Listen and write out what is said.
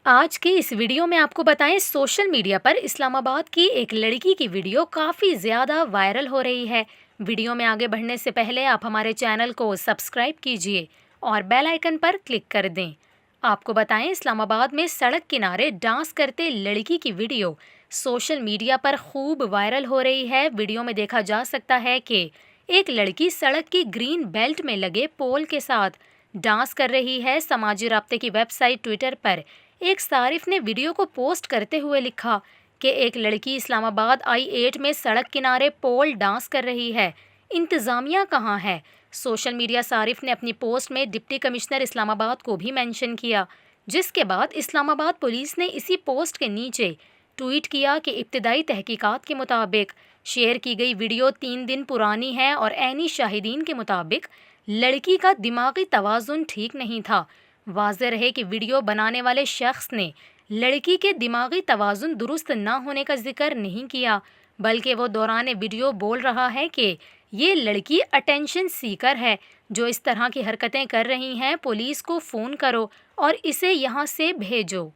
آج کے اس ویڈیو میں آپ کو بتائیں سوشل میڈیا پر اسلام آباد کی ایک لڑکی کی ویڈیو کافی زیادہ وائرل ہو رہی ہے۔ ویڈیو میں آگے بڑھنے سے پہلے آپ ہمارے چینل کو سبسکرائب کیجیے اور بیل آئیکن پر کلک کر دیں۔ آپ کو بتائیں اسلام آباد میں سڑک کنارے ڈانس کرتے لڑکی کی ویڈیو سوشل میڈیا پر خوب وائرل ہو رہی ہے۔ ویڈیو میں دیکھا جا سکتا ہے کہ ایک لڑکی سڑک کی گرین بیلٹ میں لگے پول کے ساتھ ڈانس کر رہی ہے۔ سماجی رابطے کی ویب سائٹ ٹویٹر پر ایک صارف نے ویڈیو کو پوسٹ کرتے ہوئے لکھا کہ ایک لڑکی اسلام آباد I-8 میں سڑک کنارے پول ڈانس کر رہی ہے، انتظامیہ کہاں ہے؟ سوشل میڈیا صارف نے اپنی پوسٹ میں ڈپٹی کمشنر اسلام آباد کو بھی مینشن کیا، جس کے بعد اسلام آباد پولیس نے اسی پوسٹ کے نیچے ٹویٹ کیا کہ ابتدائی تحقیقات کے مطابق شیئر کی گئی ویڈیو 3 دن پرانی ہے اور عینی شاہدین کے مطابق لڑکی کا دماغی توازن ٹھیک نہیں تھا۔ واضح رہے کہ ویڈیو بنانے والے شخص نے لڑکی کے دماغی توازن درست نہ ہونے کا ذکر نہیں کیا، بلکہ وہ دوران ویڈیو بول رہا ہے کہ یہ لڑکی اٹینشن سیکر ہے جو اس طرح کی حرکتیں کر رہی ہیں، پولیس کو فون کرو اور اسے یہاں سے بھیجو۔